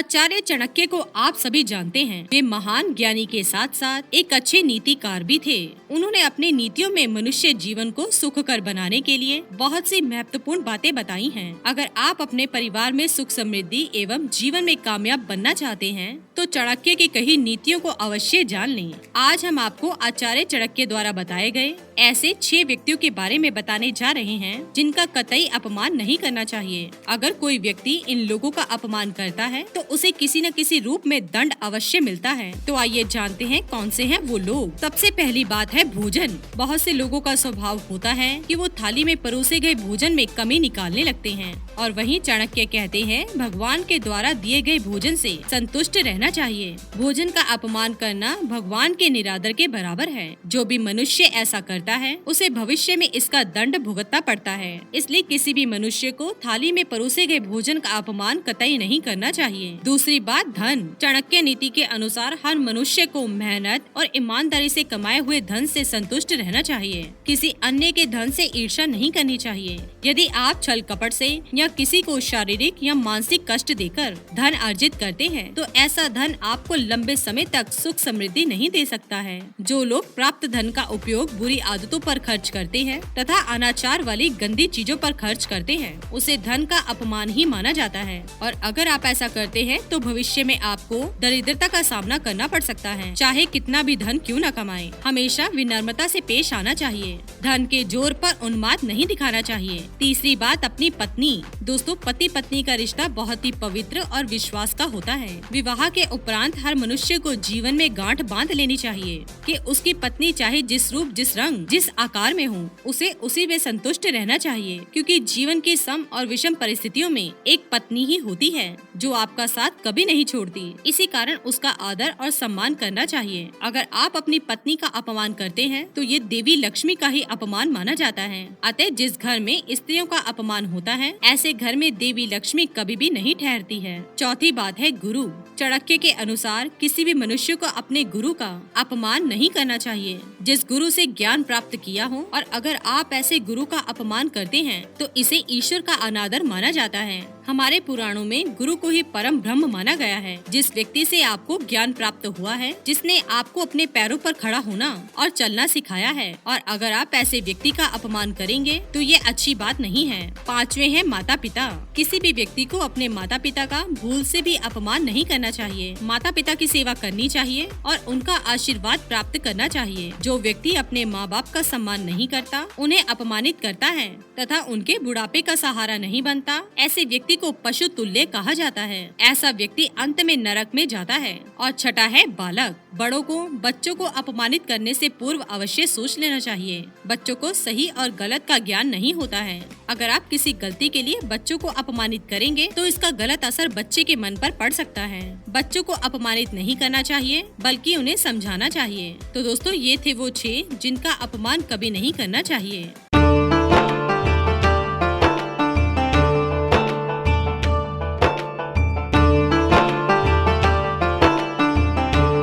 आचार्य चाणक्य को आप सभी जानते हैं। वे महान ज्ञानी के साथ साथ एक अच्छे नीतिकार भी थे। उन्होंने अपनी नीतियों में मनुष्य जीवन को सुखकर बनाने के लिए बहुत सी महत्वपूर्ण बातें बताई हैं। अगर आप अपने परिवार में सुख समृद्धि एवं जीवन में कामयाब बनना चाहते हैं तो चाणक्य की कही नीतियों को अवश्य जान लें। आज हम आपको आचार्य चाणक्य द्वारा बताए गए ऐसे 6 व्यक्तियों के बारे में बताने जा रहे हैं जिनका कतई अपमान नहीं करना चाहिए। अगर कोई व्यक्ति इन लोगों का अपमान करता है तो उसे किसी न किसी रूप में दंड अवश्य मिलता है। तो आइए जानते हैं कौन से हैं वो लोग। सबसे पहली बात है भोजन। बहुत से लोगों का स्वभाव होता है कि वो थाली में परोसे गए भोजन में कमी निकालने लगते हैं और वहीं चाणक्य कहते हैं भगवान के द्वारा दिए गए भोजन से संतुष्ट रहना चाहिए। भोजन का अपमान करना भगवान के निरादर के बराबर है। जो भी मनुष्य ऐसा करता है उसे भविष्य में इसका दंड भुगतना पड़ता है। इसलिए किसी भी मनुष्य को थाली में परोसे गए भोजन का अपमान कतई नहीं करना चाहिए। दूसरी बात धन। चाणक्य नीति के अनुसार हर मनुष्य को मेहनत और ईमानदारी से कमाए हुए धन से संतुष्ट रहना चाहिए। किसी अन्य के धन से ईर्ष्या नहीं करनी चाहिए। यदि आप छल कपट से या किसी को शारीरिक या मानसिक कष्ट देकर धन अर्जित करते हैं तो ऐसा धन आपको लंबे समय तक सुख समृद्धि नहीं दे सकता है। जो लोग प्राप्त धन का उपयोग बुरी आदतों पर खर्च करते हैं तथा अनाचार वाली गंदी चीजों पर खर्च करते हैं उसे धन का अपमान ही माना जाता है। और अगर आप ऐसा करते हैं तो भविष्य में आपको दरिद्रता का सामना करना पड़ सकता है। चाहे कितना भी धन क्यों न कमाएं, हमेशा विनम्रता से पेश आना चाहिए। धन के जोर पर उन्माद नहीं दिखाना चाहिए। तीसरी बात अपनी पत्नी। दोस्तों, पति पत्नी का रिश्ता बहुत ही पवित्र और विश्वास का होता है। विवाह के उपरांत हर मनुष्य को जीवन में गांठ बांध लेनी चाहिए कि उसकी पत्नी चाहे जिस रूप, जिस रंग, जिस आकार में हो, उसे उसी में संतुष्ट रहना चाहिए। क्योंकि जीवन की सम और विषम परिस्थितियों में एक पत्नी ही होती है जो आपका साथ कभी नहीं छोड़ती। इसी कारण उसका आदर और सम्मान करना चाहिए। अगर आप अपनी पत्नी का अपमान करते हैं तो ये देवी लक्ष्मी का ही अपमान माना जाता है। अतः जिस घर में स्त्रियों का अपमान होता है ऐसे घर में देवी लक्ष्मी कभी भी नहीं ठहरती है। चौथी बात है गुरु। चाणक्य के अनुसार किसी भी मनुष्य को अपने गुरु का अपमान नहीं करना चाहिए जिस गुरु से ज्ञान प्राप्त किया हो। और अगर आप ऐसे गुरु का अपमान करते हैं तो इसे ईश्वर का अनादर माना जाता है। हमारे पुराणों में गुरु को ही परम ब्रह्म माना गया है। जिस व्यक्ति से आपको ज्ञान प्राप्त हुआ है, जिसने आपको अपने पैरों पर खड़ा होना और चलना सिखाया है, और अगर आप ऐसे व्यक्ति का अपमान करेंगे तो ये अच्छी बात नहीं है। पांचवे हैं माता पिता। किसी भी व्यक्ति को अपने माता पिता का भूल से भी अपमान नहीं करना चाहिए। माता पिता की सेवा करनी चाहिए और उनका आशीर्वाद प्राप्त करना चाहिए। जो व्यक्ति अपने माँ बाप का सम्मान नहीं करता, उन्हें अपमानित करता है तथा उनके बुढ़ापे का सहारा नहीं बनता, ऐसे व्यक्ति को पशु तुल्य कहा जाता है। ऐसा व्यक्ति अंत में नरक में जाता है। और छठा है बालक। बड़ों को बच्चों को अपमानित करने से पूर्व अवश्य सोच लेना चाहिए। बच्चों को सही और गलत का ज्ञान नहीं होता है। अगर आप किसी गलती के लिए बच्चों को अपमानित करेंगे तो इसका गलत असर बच्चे के मन पर पड़ सकता है। बच्चों को अपमानित नहीं करना चाहिए बल्कि उन्हें समझाना चाहिए। तो दोस्तों, ये थे वो 6 जिनका अपमान कभी नहीं करना चाहिए।